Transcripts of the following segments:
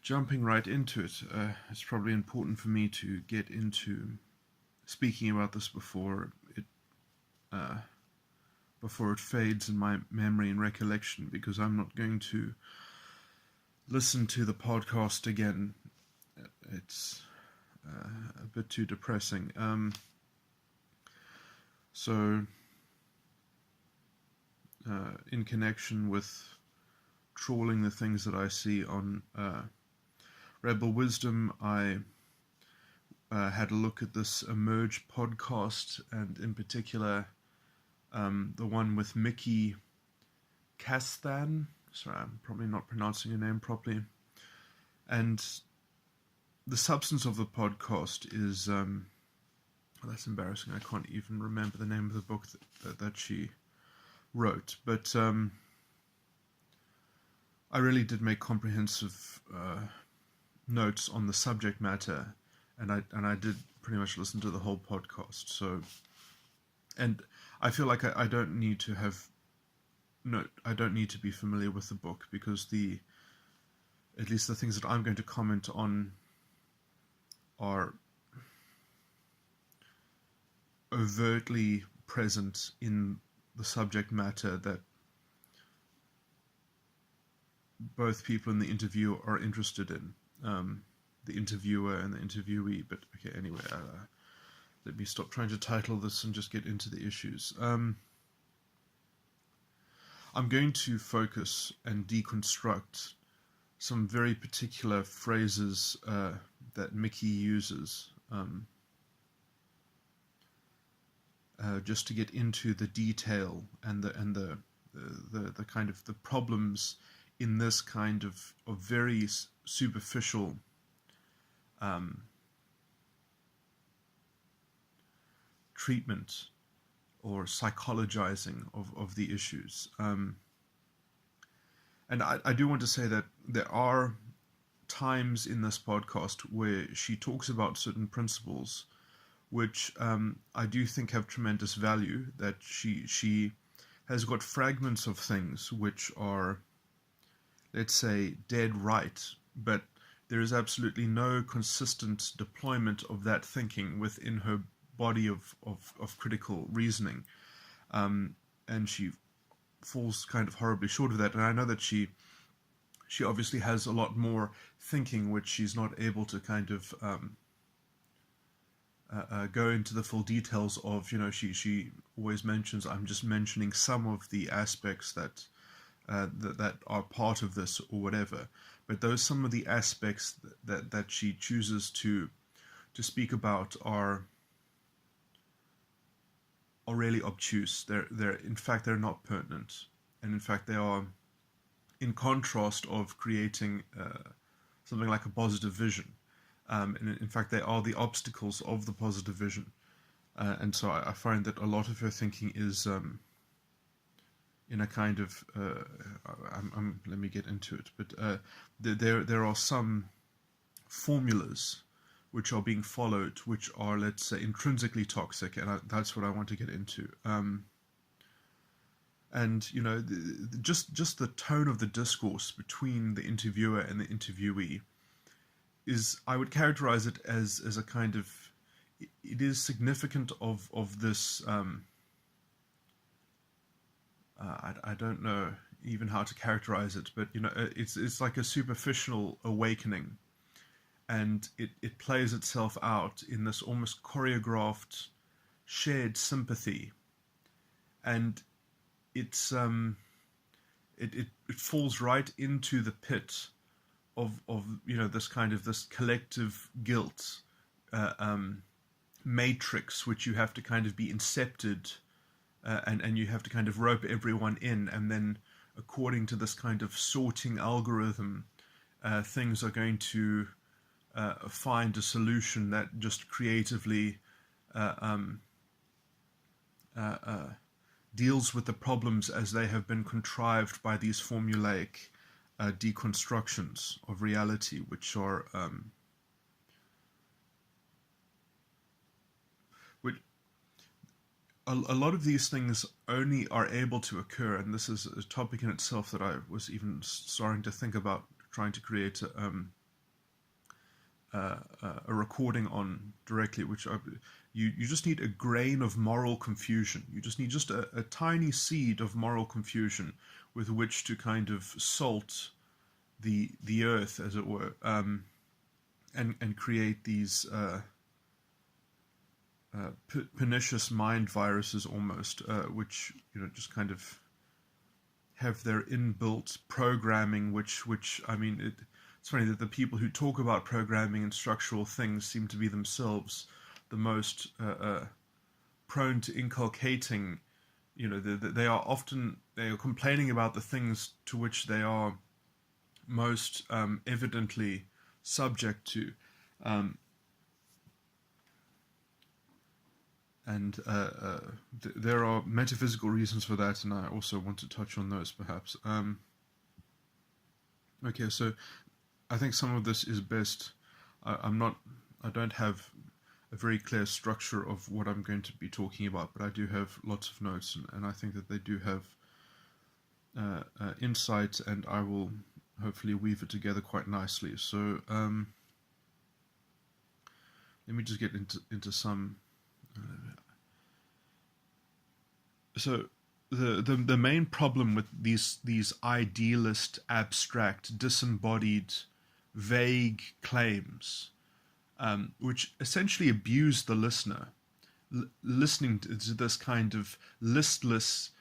jumping right into it, it's probably important for me to get into speaking about this uh, before it fades in my memory and recollection, because I'm not going to listen to the podcast again. It's a bit too depressing. So, in connection with trawling the things that I see on Rebel Wisdom, I had a look at this Emerge podcast, and in particular the one with Miki Kasthan. Sorry, I'm probably not pronouncing her name properly. And the substance of the podcast is, that's embarrassing, I can't even remember the name of the book that she wrote, but I really did make comprehensive notes on the subject matter, and I did pretty much listen to the whole podcast. So, and I feel like I don't need to be familiar with the book, because at least the things that I'm going to comment on are overtly present in the subject matter that both people in the interview are interested in, the interviewer and the interviewee. But okay, anyway, let me stop trying to title this and just get into the issues. I'm going to focus and deconstruct some very particular phrases that Miki uses, just to get into the detail and the kind of the problems in this kind of very superficial treatment or psychologizing of the issues. And I do want to say that there are times in this podcast where she talks about certain principles which I do think have tremendous value, that she has got fragments of things which are, let's say, dead right, but there is absolutely no consistent deployment of that thinking within her body of critical reasoning. And she falls kind of horribly short of that. And I know that she obviously has a lot more thinking which she's not able to kind of go into the full details of. She always mentions, I'm just mentioning some of the aspects that are part of this or whatever, but those some of the aspects that she chooses to speak about are really obtuse. They're in fact they're not pertinent, and in fact they are in contrast of creating something like a positive vision, and in fact they are the obstacles of the positive vision, and so I find that a lot of her thinking is in a kind of let me get into it, but there are some formulas which are being followed, which are, let's say, intrinsically toxic, and that's what I want to get into. And just the tone of the discourse between the interviewer and the interviewee is, I would characterize it as a kind of, it is significant of this. I don't know even how to characterize it, but it's like a superficial awakening. And it plays itself out in this almost choreographed, shared sympathy, and it's it falls right into the pit of this kind of this collective guilt matrix, which you have to kind of be incepted, and you have to kind of rope everyone in, and then according to this kind of sorting algorithm, things are going to find a solution that just creatively deals with the problems as they have been contrived by these formulaic deconstructions of reality, which are a lot of these things only are able to occur, and this is a topic in itself that I was even starting to think about trying to create a recording on directly, you just need a grain of moral confusion. You just need just a tiny seed of moral confusion with which to kind of salt the earth, as it were, and create these pernicious mind viruses almost, which just kind of have their inbuilt programming, which I mean, it's funny that the people who talk about programming and structural things seem to be themselves the most prone to inculcating. They are complaining about the things to which they are most evidently subject to, and there are metaphysical reasons for that, and I also want to touch on those perhaps. Okay, so I think some of this is best. I don't have a very clear structure of what I'm going to be talking about, but I do have lots of notes, and I think that they do have insight, and I will hopefully weave it together quite nicely. So let me just get into some. So the main problem with these idealist, abstract, disembodied, vague claims, which essentially abuse the listener, listening to this kind of listless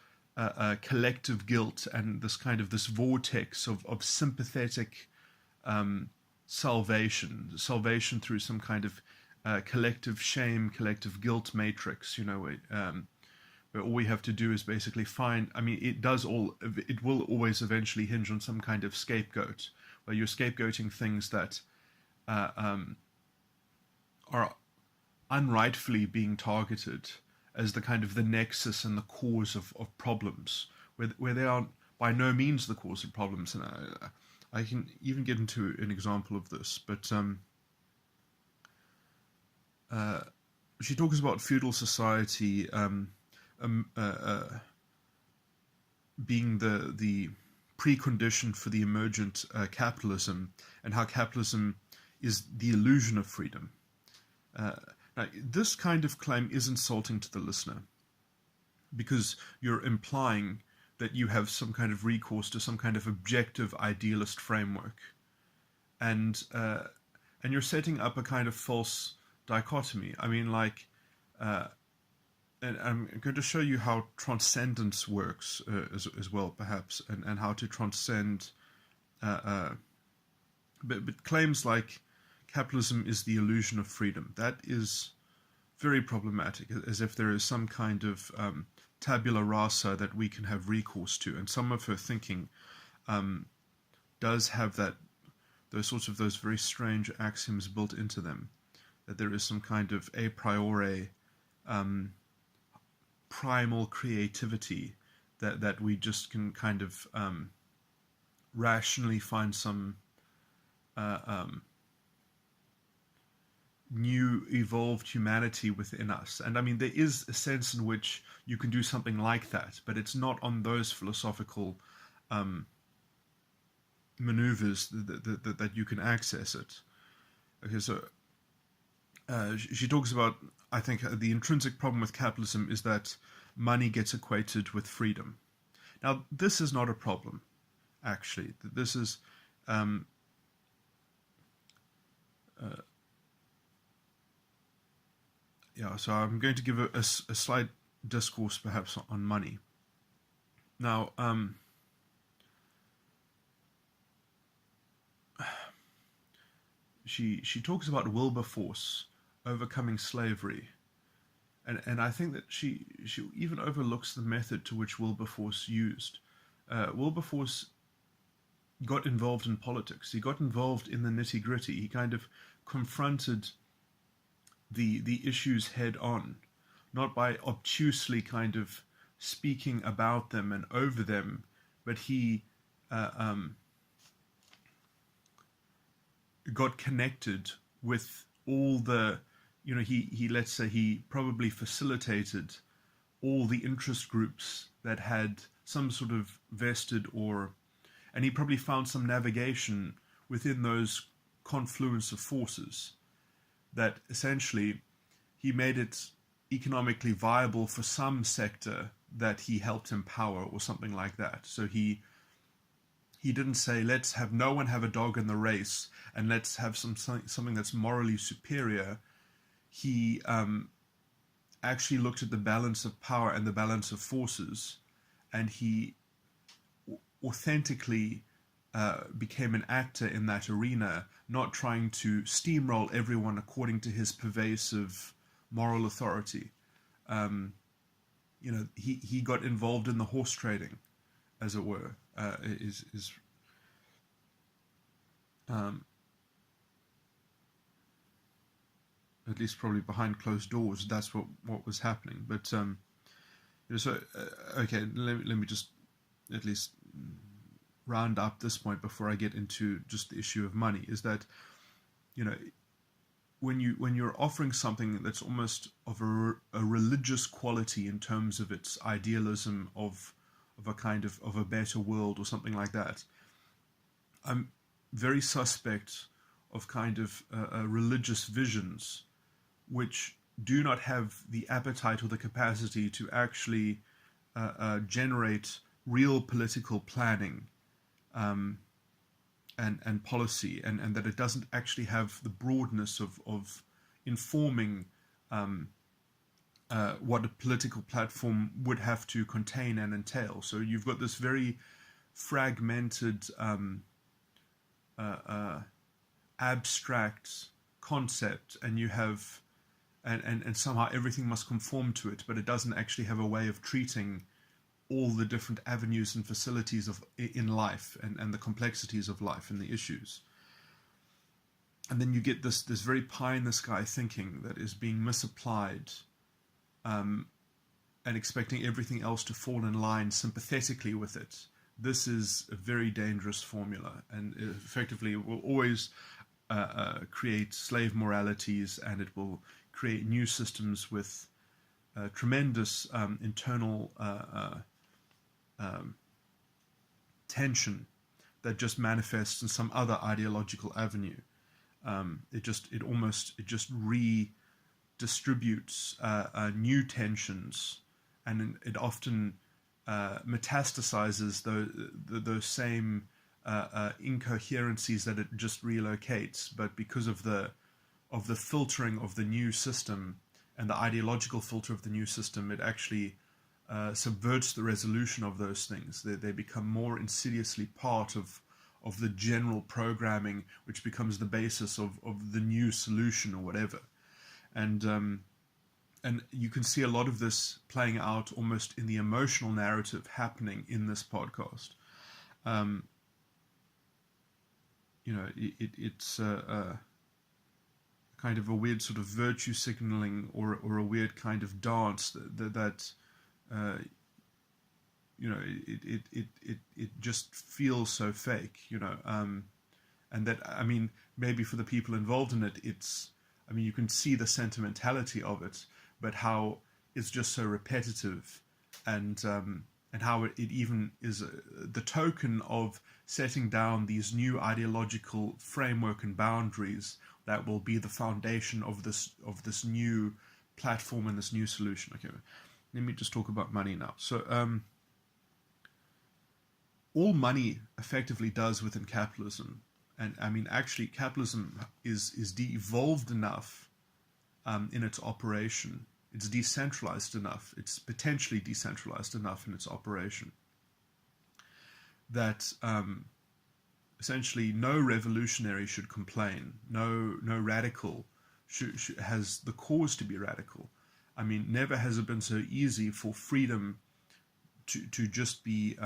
collective guilt and this vortex of sympathetic salvation through some kind of collective shame, collective guilt matrix, where all we have to do is basically find. I mean, it will always eventually hinge on some kind of scapegoat, where you're scapegoating things that are unrightfully being targeted as the kind of the nexus and the cause of problems, where they are by no means the cause of problems. And I can even get into an example of this, but she talks about feudal society being the precondition for the emergent capitalism, and how capitalism is the illusion of freedom. Now, this kind of claim is insulting to the listener, because you're implying that you have some kind of recourse to some kind of objective idealist framework, and you're setting up a kind of false dichotomy. I mean, and I'm going to show you how transcendence works as well, perhaps, and how to transcend. But claims like capitalism is the illusion of freedom, that is very problematic, as if there is some kind of tabula rasa that we can have recourse to. And some of her thinking does have those very strange axioms built into them, that there is some kind of a priori primal creativity that we just can kind of rationally find some new evolved humanity within us. And I mean, there is a sense in which you can do something like that, but it's not on those philosophical maneuvers that you can access it. Okay, so she talks about, I think, the intrinsic problem with capitalism is that money gets equated with freedom. Now, this is not a problem, actually. This is so I'm going to give a slight discourse perhaps on money. Now, she talks about Wilberforce overcoming slavery, and I think that she even overlooks the method to which Wilberforce used. Wilberforce got involved in politics. He got involved in the nitty-gritty. He kind of confronted the issues head on, not by obtusely kind of speaking about them and over them, but he got connected with all the, he let's say he probably facilitated all the interest groups that had some sort of vested and he probably found some navigation within those confluence of forces, that essentially he made it economically viable for some sector that he helped empower or something like that. So he didn't say, let's have no one have a dog in the race and let's have something that's morally superior. He actually looked at the balance of power and the balance of forces, and he authentically became an actor in that arena, not trying to steamroll everyone according to his pervasive moral authority. He got involved in the horse trading, as it were. At least probably behind closed doors, that's what was happening. But okay, let me just at least round up this point before I get into just the issue of money. Is that, when you're offering something that's almost of a religious quality in terms of its idealism of a kind of a better world or something like that, I'm very suspect of kind of religious visions which do not have the appetite or the capacity to actually generate real political planning and policy, and that it doesn't actually have the broadness of informing what a political platform would have to contain and entail. So you've got this very fragmented, abstract concept, and you have and somehow everything must conform to it, but it doesn't actually have a way of treating all the different avenues and facilities in life and the complexities of life and the issues. And then you get this very pie in the sky thinking that is being misapplied, and expecting everything else to fall in line sympathetically with it. This is a very dangerous formula, and it effectively will always create slave moralities, and it will create new systems with tremendous internal tension that just manifests in some other ideological avenue. It just redistributes new tensions, and it often metastasizes those same incoherencies that it just relocates. But because of the filtering of the new system and the ideological filter of the new system, it actually subverts the resolution of those things. They become more insidiously part of the general programming, which becomes the basis of the new solution or whatever. And you can see a lot of this playing out almost in the emotional narrative happening in this podcast. It's kind of a weird sort of virtue signaling or a weird kind of dance that it just feels so fake, and that, I mean, maybe for the people involved in it, you can see the sentimentality of it, but how it's just so repetitive, and how it even is the token of setting down these new ideological framework and boundaries that will be the foundation of this new platform and this new solution. Okay, let me just talk about money now. So all money effectively does within capitalism, and I mean, actually capitalism is de-evolved enough in its operation. It's decentralized enough, it's potentially decentralized enough in its operation, that essentially no revolutionary should complain, no radical has the cause to be radical. I mean, never has it been so easy for freedom to just be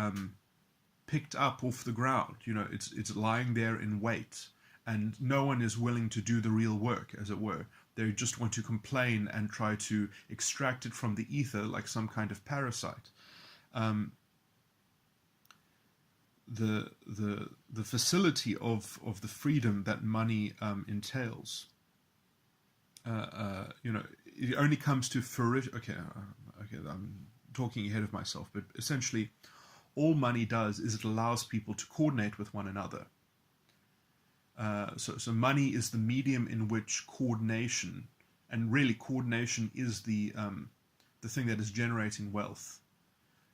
picked up off the ground. It's lying there in wait, and no one is willing to do the real work, as it were. They just want to complain and try to extract it from the ether like some kind of parasite. The facility of the freedom that money entails, it only comes to fruition. Okay, I'm talking ahead of myself, but essentially, all money does is it allows people to coordinate with one another. So money is the medium in which coordination, and really coordination is the thing that is generating wealth.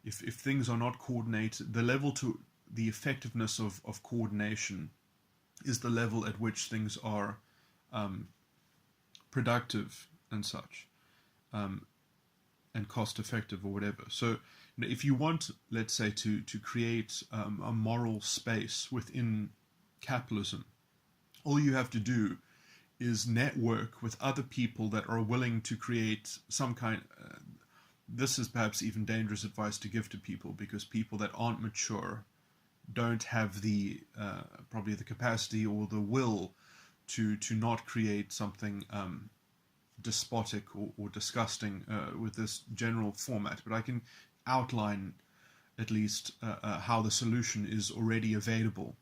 If things are not coordinated, the effectiveness of coordination is the level at which things are productive and such, and cost effective or whatever. So if you want, let's say, to create a moral space within capitalism, all you have to do is network with other people that are willing to create some kind. This is perhaps even dangerous advice to give to people, because people that aren't mature don't have the probably the capacity or the will to not create something despotic or disgusting with this general format. But I can outline at least how the solution is already available.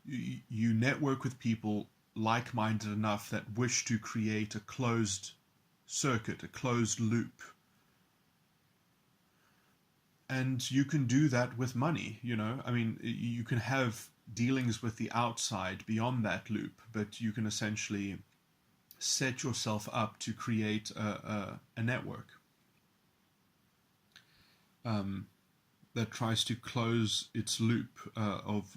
You network with people like-minded enough that wish to create a closed circuit, a closed loop. And you can do that with money, I mean, you can have dealings with the outside beyond that loop, but you can essentially set yourself up to create a network that tries to close its loop of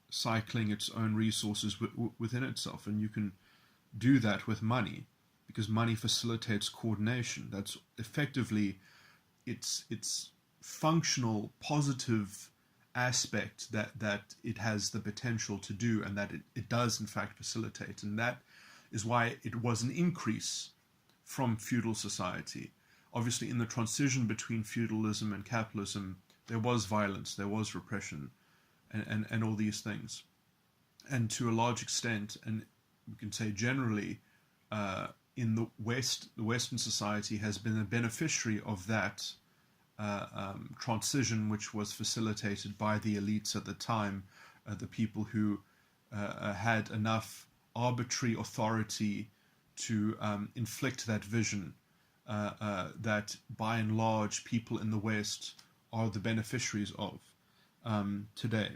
cycling its own resources within itself. And you can do that with money, because money facilitates coordination. That's effectively its functional positive aspect that it has the potential to do, and that it does in fact facilitate. And that is why it was an increase from feudal society. Obviously, in the transition between feudalism and capitalism, there was violence, there was repression, and all these things. And to a large extent, and we can say generally, in the West, the Western society has been a beneficiary of that transition, which was facilitated by the elites at the time, the people who had enough arbitrary authority to inflict that vision that, by and large, people in the West are the beneficiaries of today.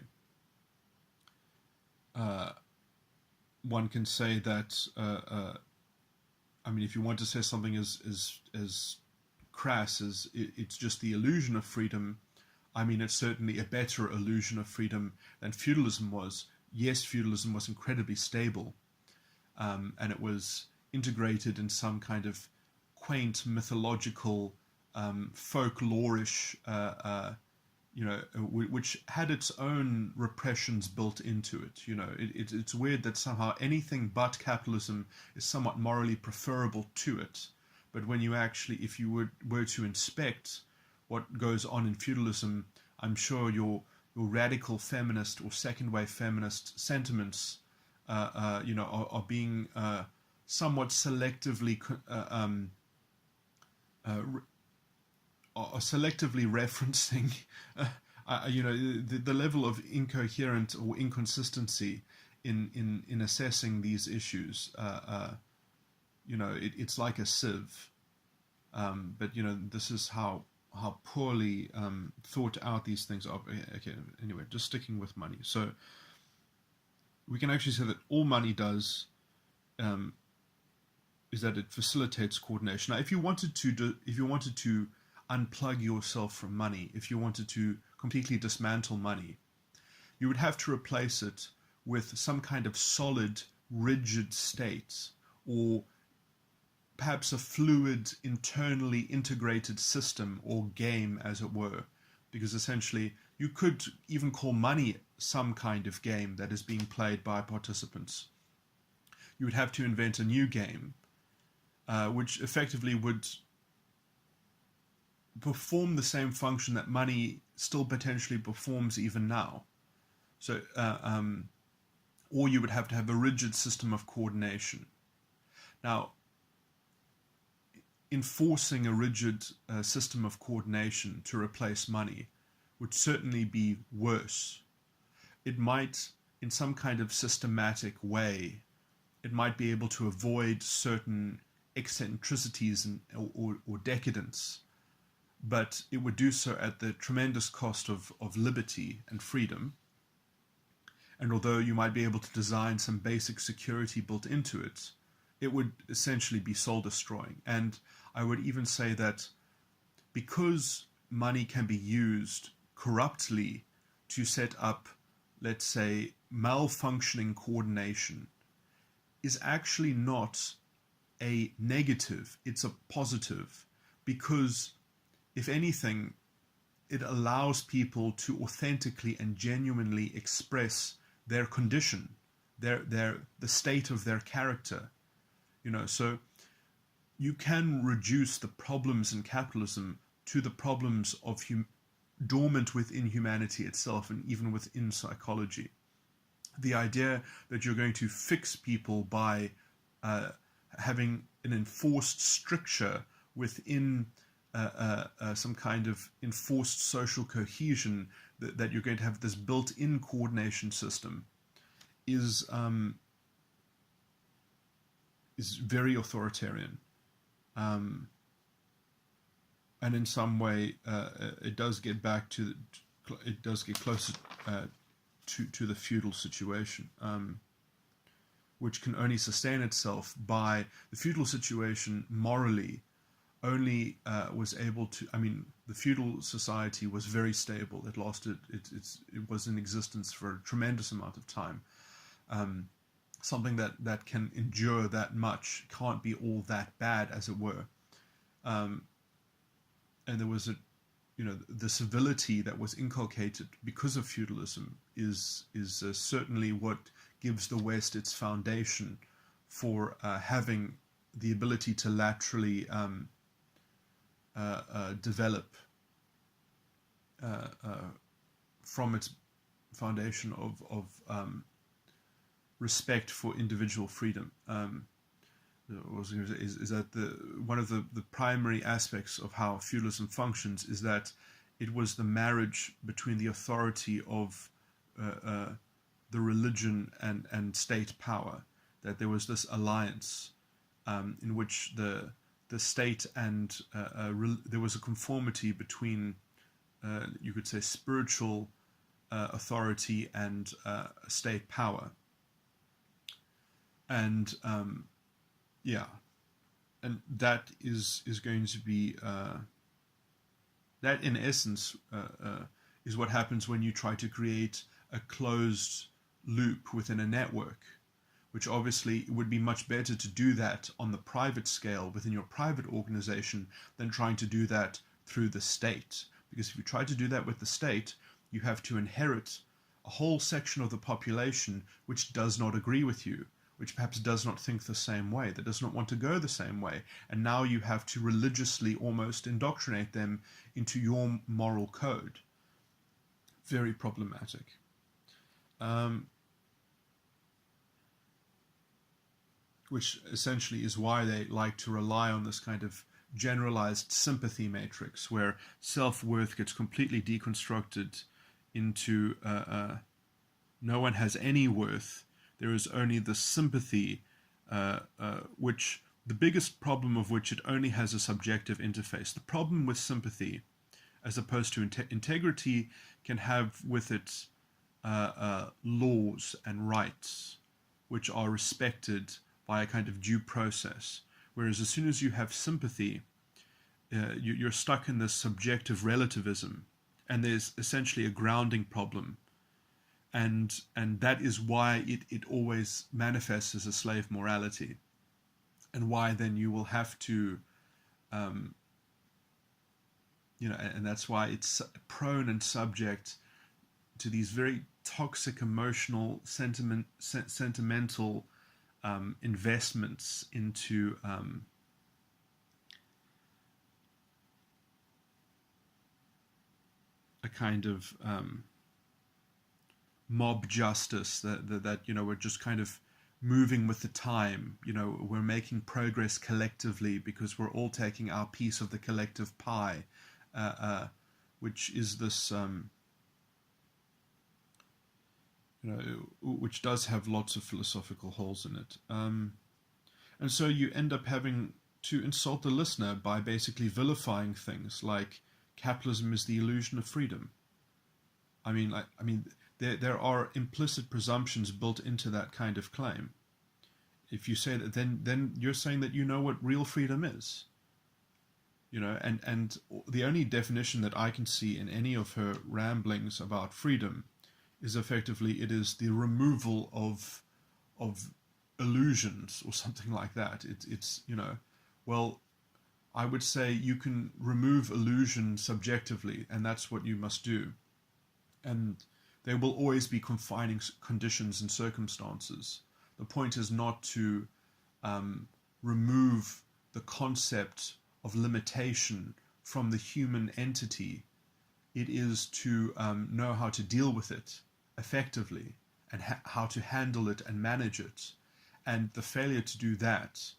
One can say that, I mean, if you want to say something as crass as it's just the illusion of freedom, I mean, it's certainly a better illusion of freedom than feudalism was. Yes, feudalism was incredibly stable, and it was integrated in some kind of quaint mythological, folklorish, which had its own repressions built into it. It's weird that somehow anything but capitalism is somewhat morally preferable to it. But when you actually, if you were to inspect what goes on in feudalism, I'm sure your radical feminist or second-wave feminist sentiments, are being somewhat selectively referencing, the level of incoherent or inconsistency in assessing these issues. It's like a sieve. But this is how poorly thought out these things are. Okay, anyway, just sticking with money. So we can actually say that all money does is that it facilitates coordination. Now, if you wanted to unplug yourself from money, if you wanted to completely dismantle money, you would have to replace it with some kind of solid, rigid state, or perhaps a fluid, internally integrated system or game, as it were, because essentially you could even call money some kind of game that is being played by participants. You would have to invent a new game, which effectively would perform the same function that money still potentially performs even now. So, or you would have to have a rigid system of coordination. Now, enforcing a rigid system of coordination to replace money would certainly be worse. It might, in some kind of systematic way, it might be able to avoid certain eccentricities or decadence, but it would do so at the tremendous cost of liberty and freedom. And although you might be able to design some basic security built into it, it would essentially be soul-destroying. And I would even say that because money can be used corruptly to set up, let's say, malfunctioning coordination, is actually not a negative, it's a positive, because if anything, it allows people to authentically and genuinely express their condition, the state of their character. So you can reduce the problems in capitalism to the problems of dormant within humanity itself and even within psychology. The idea that you're going to fix people by having an enforced stricture within some kind of enforced social cohesion, that you're going to have this built-in coordination system, is very authoritarian, and in some way it does get closer to the feudal situation, which can only sustain itself by the feudal situation morally. Only was able to. The feudal society was very stable. It lasted. It was in existence for a tremendous amount of time. Something that can endure that much can't be all that bad, as it were. And there was the civility that was inculcated because of feudalism is certainly what gives the West its foundation for having the ability to laterally develop from its foundation of respect for individual freedom. Is that one of the primary aspects of how feudalism functions is that it was the marriage between the authority of the religion and state power, that there was this alliance in which the state and there was a conformity between, you could say, spiritual authority and state power. And and that is going to be that in essence is what happens when you try to create a closed loop within a network, which obviously would be much better to do that on the private scale within your private organization than trying to do that through the state. Because if you try to do that with the state, you have to inherit a whole section of the population which does not agree with you, which perhaps does not think the same way, that does not want to go the same way. And now you have to religiously almost indoctrinate them into your moral code. Very problematic. Which essentially is why they like to rely on this kind of generalized sympathy matrix, where self-worth gets completely deconstructed into no one has any worth. There is only the sympathy, which the biggest problem of which it only has a subjective interface. The problem with sympathy, as opposed to integrity, can have with it laws and rights, which are respected by a kind of due process. Whereas as soon as you have sympathy, you're stuck in this subjective relativism, and there's essentially a grounding problem. And that is why it always manifests as a slave morality, and why then you will have to, and that's why it's prone and subject to these very toxic emotional sentimental investments into a kind of mob justice that we're just kind of moving with the time. We're making progress collectively because we're all taking our piece of the collective pie, which is this which does have lots of philosophical holes in it, and so you end up having to insult the listener by basically vilifying things like capitalism is the illusion of freedom. there are implicit presumptions built into that kind of claim. If you say that, then you're saying that you know what real freedom is. And the only definition that I can see in any of her ramblings about freedom is effectively it is the removal of illusions or something like that. It's well, I would say you can remove illusion subjectively, and that's what you must do. And there will always be confining conditions and circumstances. The point is not to remove the concept of limitation from the human entity. It is to know how to deal with it effectively and how to handle it and manage it. And the failure to do that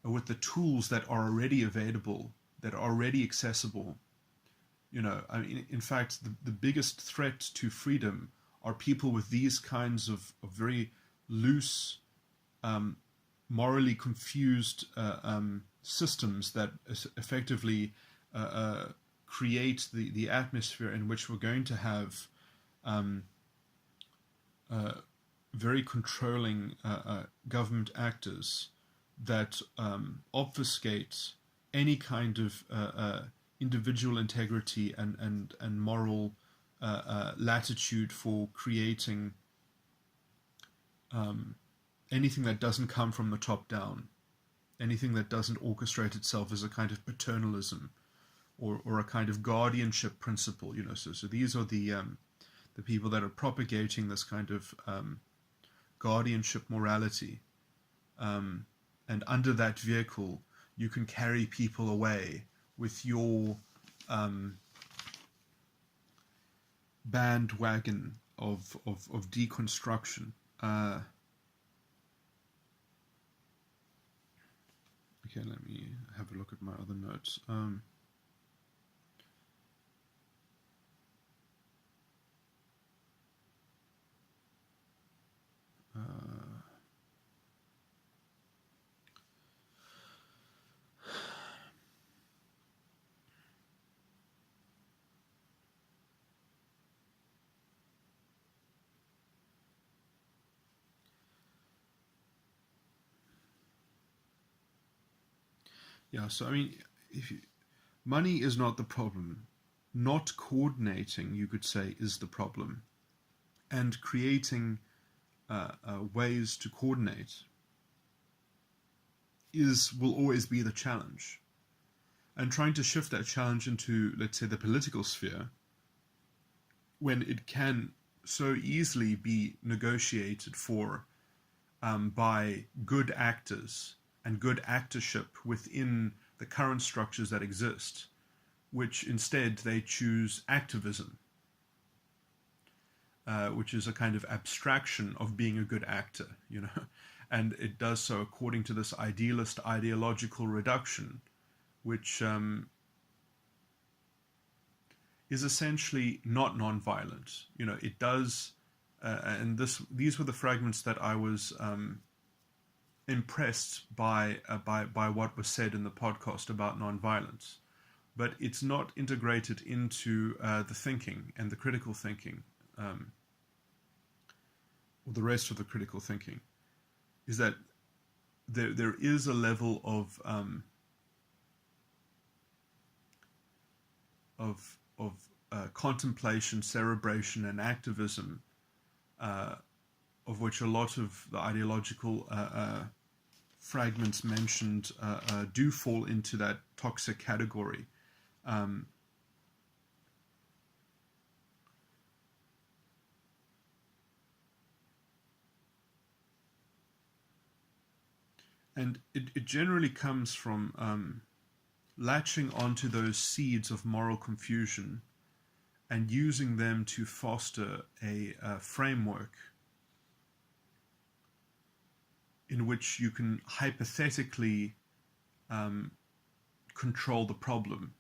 with the tools that are already available, that are already accessible, in fact, the biggest threat to freedom are people with these kinds of very loose, morally confused systems that effectively create the atmosphere in which we're going to have very controlling government actors that obfuscate any kind of individual integrity and moral latitude for creating anything that doesn't come from the top down, anything that doesn't orchestrate itself as a kind of paternalism or a kind of guardianship principle. So these are the people that are propagating this kind of guardianship morality, and under that vehicle you can carry people away with your bandwagon of deconstruction. Okay, let me have a look at my other notes. Yeah, so I mean, money is not the problem. Not coordinating, you could say, is the problem. And creating ways to coordinate will always be the challenge. And trying to shift that challenge into, let's say, the political sphere, when it can so easily be negotiated for by good actors and good actorship within the current structures that exist, which instead they choose activism, which is a kind of abstraction of being a good actor, and it does so according to this idealist ideological reduction, which is essentially not nonviolent. It does, and these were the fragments that I was impressed by what was said in the podcast about nonviolence, but it's not integrated into the thinking and the critical thinking, or the rest of the critical thinking, is that there is a level of contemplation, cerebration, and activism, of which a lot of the ideological fragments mentioned do fall into that toxic category. And it generally comes from latching onto those seeds of moral confusion and using them to foster a framework in which you can hypothetically control the problem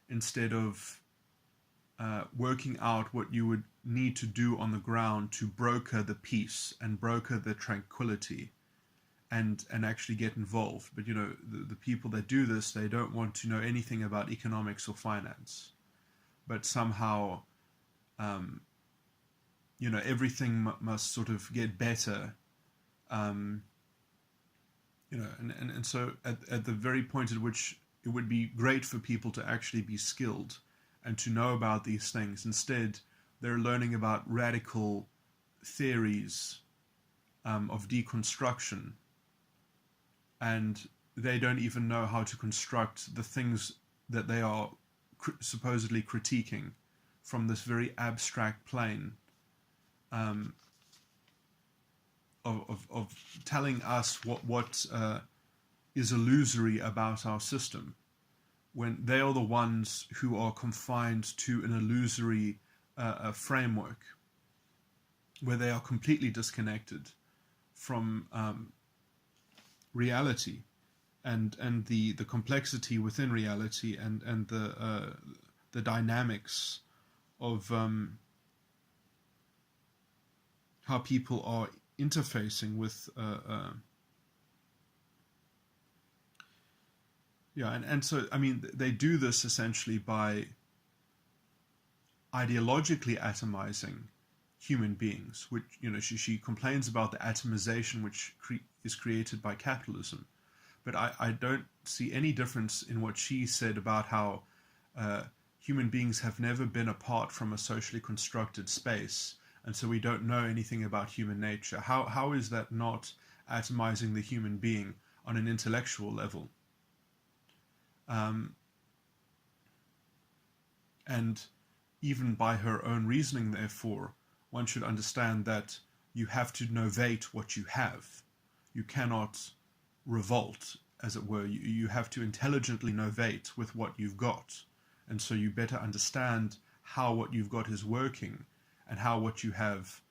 instead of working out what you would need to do on the ground to broker the peace and broker the tranquility and actually get involved. But the people that do this, they don't want to know anything about economics or finance, but somehow everything must sort of get better, um, and so at the very point at which it would be great for people to actually be skilled and to know about these things, instead they're learning about radical theories of deconstruction, and they don't even know how to construct the things that they are supposedly critiquing from this very abstract plane, um, of telling us what is illusory about our system, when they are the ones who are confined to an illusory framework where they are completely disconnected from reality and the complexity within reality, and the dynamics of how people are interfacing with and so I mean they do this essentially by ideologically atomizing human beings, which she complains about the atomization which is created by capitalism, but I don't see any difference in what she said about how human beings have never been apart from a socially constructed space, and so we don't know anything about human nature. How is that not atomizing the human being on an intellectual level? And even by her own reasoning, therefore, one should understand that you have to novate what you have. You cannot revolt, as it were. You have to intelligently novate with what you've got. And so you better understand how what you've got is working, and how what you have,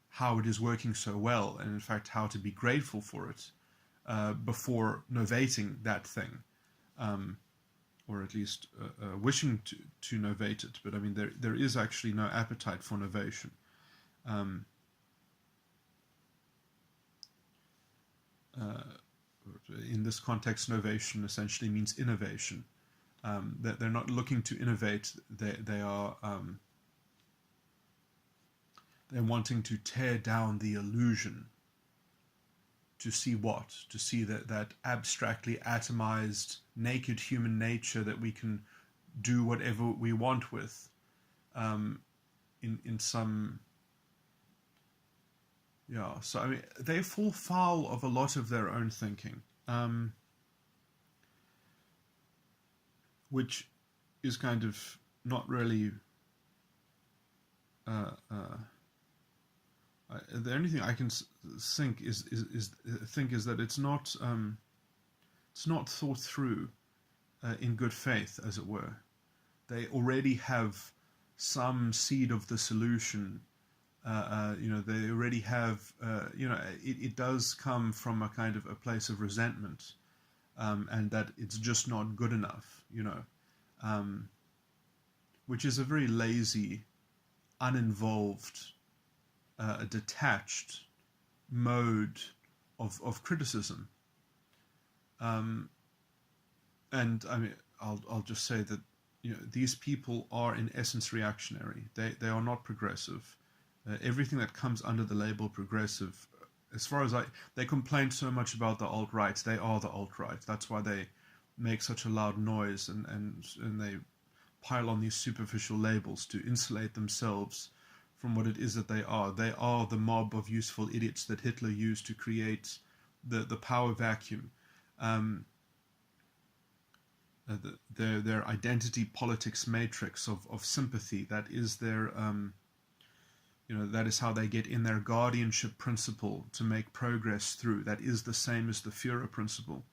how it is working so well, and in fact how to be grateful for it before novating that thing. Or at least wishing to novate it. But I mean, there is actually no appetite for novation. In this context, novation essentially means innovation. That they're not looking to innovate. They are they're wanting to tear down the illusion. To see what? To see that abstractly atomized, naked human nature that we can do whatever we want with, in some. Yeah, so I mean, they fall foul of a lot of their own thinking, which is kind of not really. The only thing I can think is that it's not thought through in good faith, as it were. They already have some seed of the solution. They already have. It does come from a kind of a place of resentment, and that it's just not good enough. Which is a very lazy, uninvolved, detached mode of criticism. And I mean, I'll just say that these people are in essence reactionary. They are not progressive. Everything that comes under the label progressive, as far as they complain so much about the alt-right. They are the alt-right. That's why they make such a loud noise, and they pile on these superficial labels to insulate themselves from what it is that they are. They are the mob of useful idiots that Hitler used to create the power vacuum. Their identity politics matrix of sympathy, that is their that is how they get in their guardianship principle to make progress through. That is the same as the Führer principle.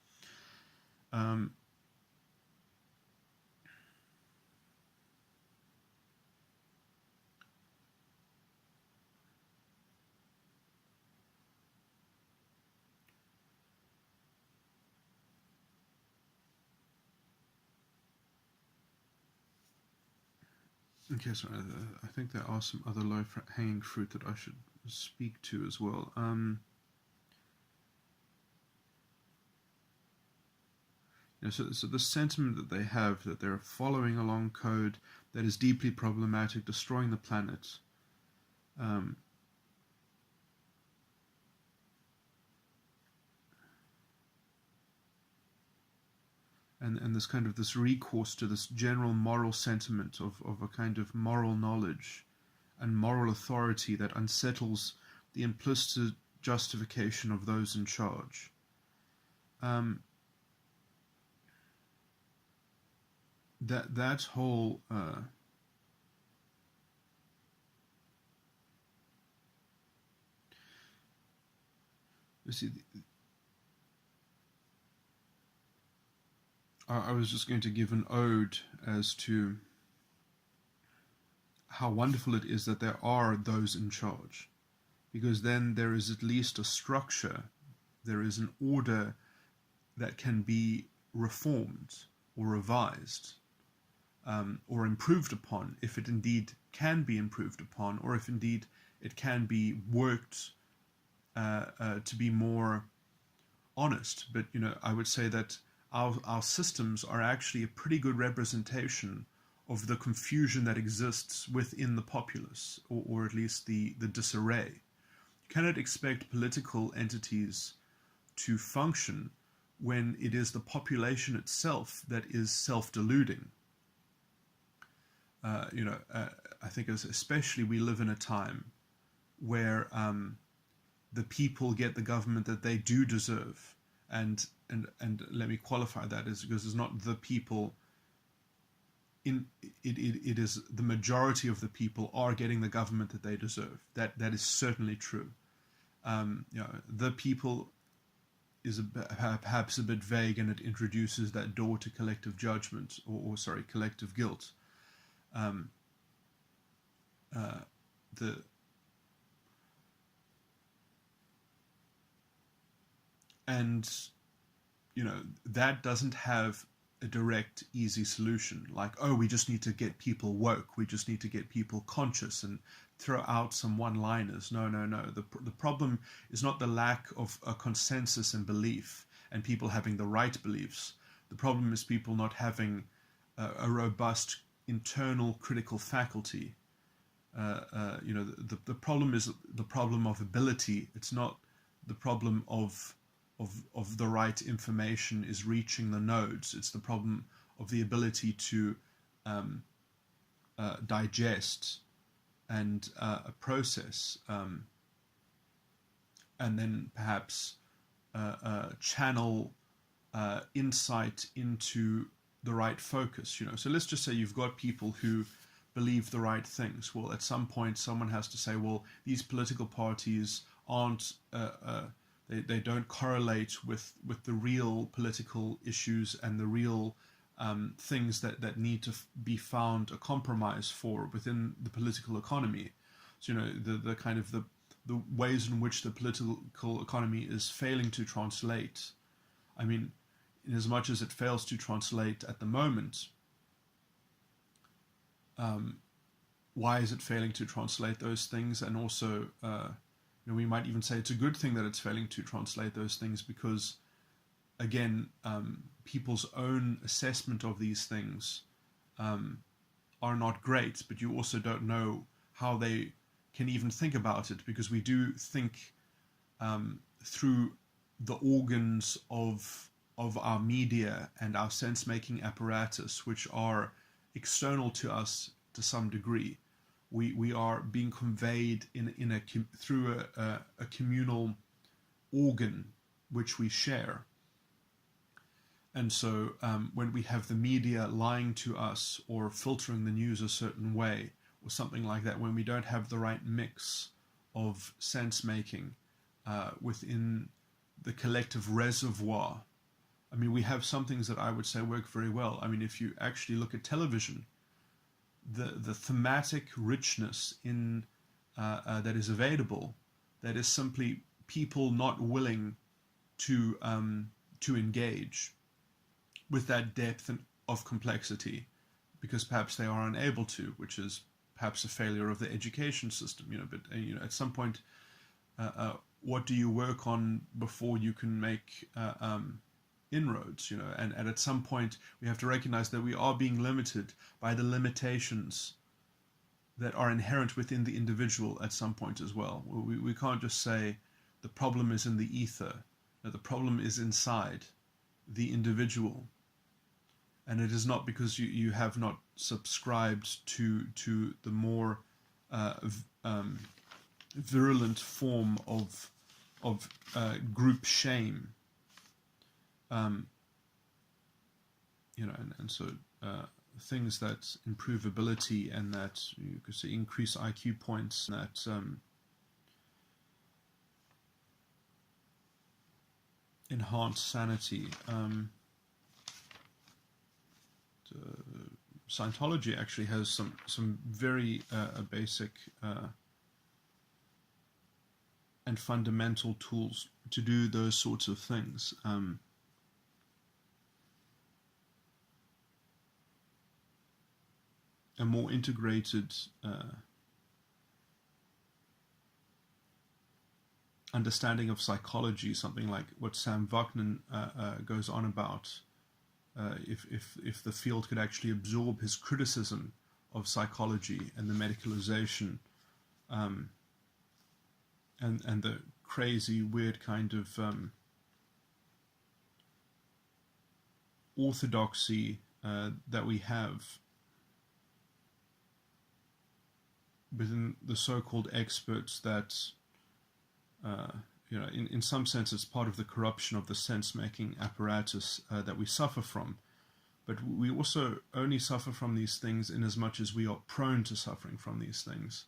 Okay, so I think there are some other low-hanging fruit that I should speak to as well. So the sentiment that they have, that they're following along code that is deeply problematic, destroying the planet. and this kind of this recourse to this general moral sentiment of a kind of moral knowledge and moral authority that unsettles the implicit justification of those in charge. That whole you see, I was just going to give an ode as to how wonderful it is that there are those in charge, because then there is at least a structure, there is an order that can be reformed or revised or improved upon, if it indeed can be improved upon, or if indeed it can be worked to be more honest. But I would say that our systems are actually a pretty good representation of the confusion that exists within the populace, or at least the disarray. You cannot expect political entities to function when it is the population itself that is self-deluding. I think especially we live in a time where the people get the government that they do deserve, and let me qualify that, is because it's not the people. It is the majority of the people are getting the government that they deserve. That is certainly true. The people is perhaps a bit vague, and it introduces that door to collective judgment, or collective guilt. That doesn't have a direct, easy solution. Like, oh, we just need to get people woke. We just need to get people conscious and throw out some one-liners. No. The problem is not the lack of a consensus and belief and people having the right beliefs. The problem is people not having a robust internal critical faculty. The problem is the problem of ability. It's not the problem of the right information is reaching the nodes. It's the problem of the ability to digest and process, and then perhaps channel insight into the right focus. So let's just say you've got people who believe the right things. Well, at some point someone has to say, well, these political parties aren't they don't correlate with the real political issues and the real things that need to be found a compromise for within the political economy. So the kind of the ways in which the political economy is failing to translate. I mean, in as much as it fails to translate at the moment, why is it failing to translate those things? And also, we might even say it's a good thing that it's failing to translate those things, because, again, people's own assessment of these things are not great, but you also don't know how they can even think about it, because we do think through the organs of our media and our sense-making apparatus, which are external to us to some degree. We are being conveyed through a communal organ which we share. And so when we have the media lying to us or filtering the news a certain way or something like that, when we don't have the right mix of sense-making within the collective reservoir, I mean, we have some things that I would say work very well. I mean, if you actually look at television, the thematic richness in that is available, that is simply people not willing to engage with that depth of complexity, because perhaps they are unable to, which is perhaps a failure of the education system. But at some point, what do you work on before you can make inroads? And at some point we have to recognize that we are being limited by the limitations that are inherent within the individual at some point as well. We can't just say the problem is in the ether. No, the problem is inside the individual. and it is not because you have not subscribed to the more virulent form of group shame. And so things that improve ability and that you could say increase IQ points, that enhance sanity. Scientology actually has some very basic and fundamental tools to do those sorts of things. A more integrated understanding of psychology, something like what Sam Vaknin goes on about, if the field could actually absorb his criticism of psychology and the medicalization and the crazy, weird kind of orthodoxy that we have within the so-called experts, that in some sense it's part of the corruption of the sense-making apparatus that we suffer from. But we also only suffer from these things in as much as we are prone to suffering from these things,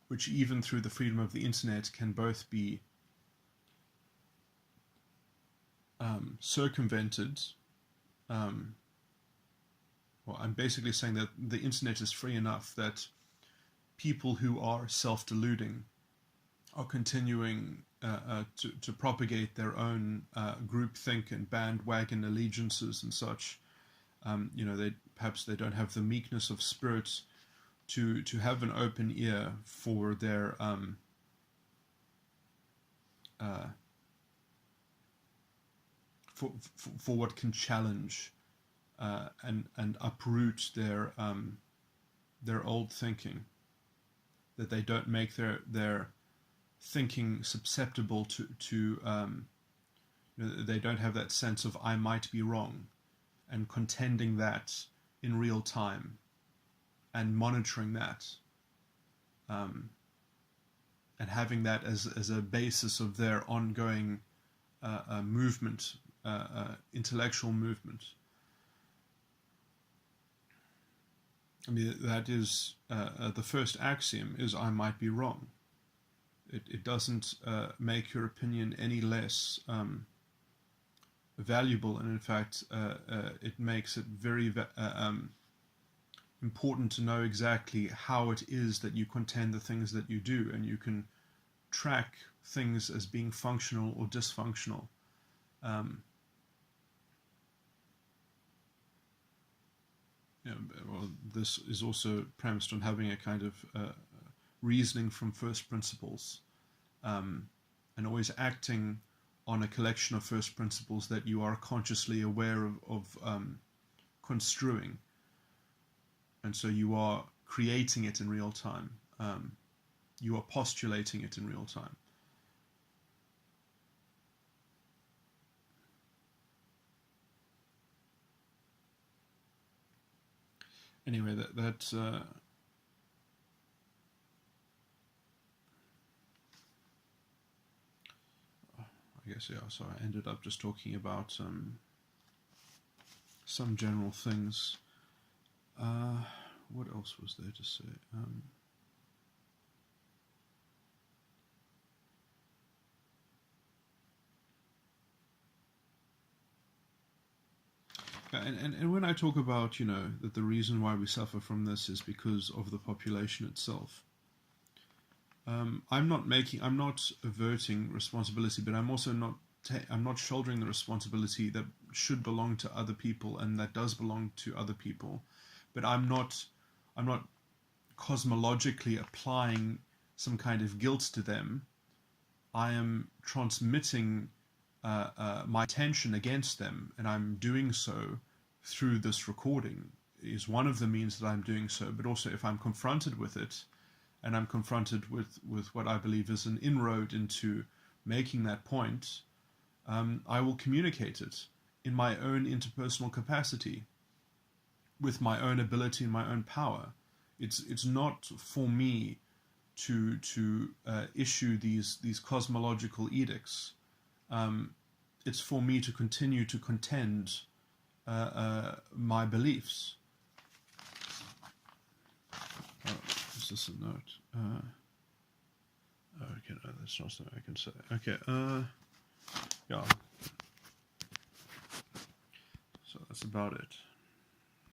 which even through the freedom of the internet can both be circumvented. Well, I'm basically saying that the internet is free enough that people who are self-deluding are continuing to propagate their own groupthink and bandwagon allegiances and such. Perhaps they don't have the meekness of spirit to have an open ear for their for what can challenge and uproot their old thinking, that they don't make their thinking susceptible to they don't have that sense of I might be wrong, and contending that in real time and monitoring that, and having that as a basis of their ongoing movement, intellectual movement. I mean, that is the first axiom is I might be wrong. It doesn't make your opinion any less valuable, and in fact it makes it very important to know exactly how it is that you contend the things that you do, and you can track things as being functional or dysfunctional. Well, this is also premised on having a kind of reasoning from first principles, and always acting on a collection of first principles that you are consciously aware of construing. And so you are creating it in real time. You are postulating it in real time. Anyway, that I guess, yeah, so I ended up just talking about some general things. What else was there to say? And when I talk about, that the reason why we suffer from this is because of the population itself, I'm not averting responsibility, but I'm also I'm not shouldering the responsibility that should belong to other people and that does belong to other people, but I'm not cosmologically applying some kind of guilt to them. I am transmitting my attention against them, and I'm doing so through this recording is one of the means that I'm doing so. But also, if I'm confronted with it, and I'm confronted with what I believe is an inroad into making that point, I will communicate it. in my own interpersonal capacity, with my own ability and my own power. It's not for me to issue these cosmological edicts. It's for me to continue to contend my beliefs. Oh, is this a note? Okay, no, that's not something I can say. Okay, yeah. So that's about it.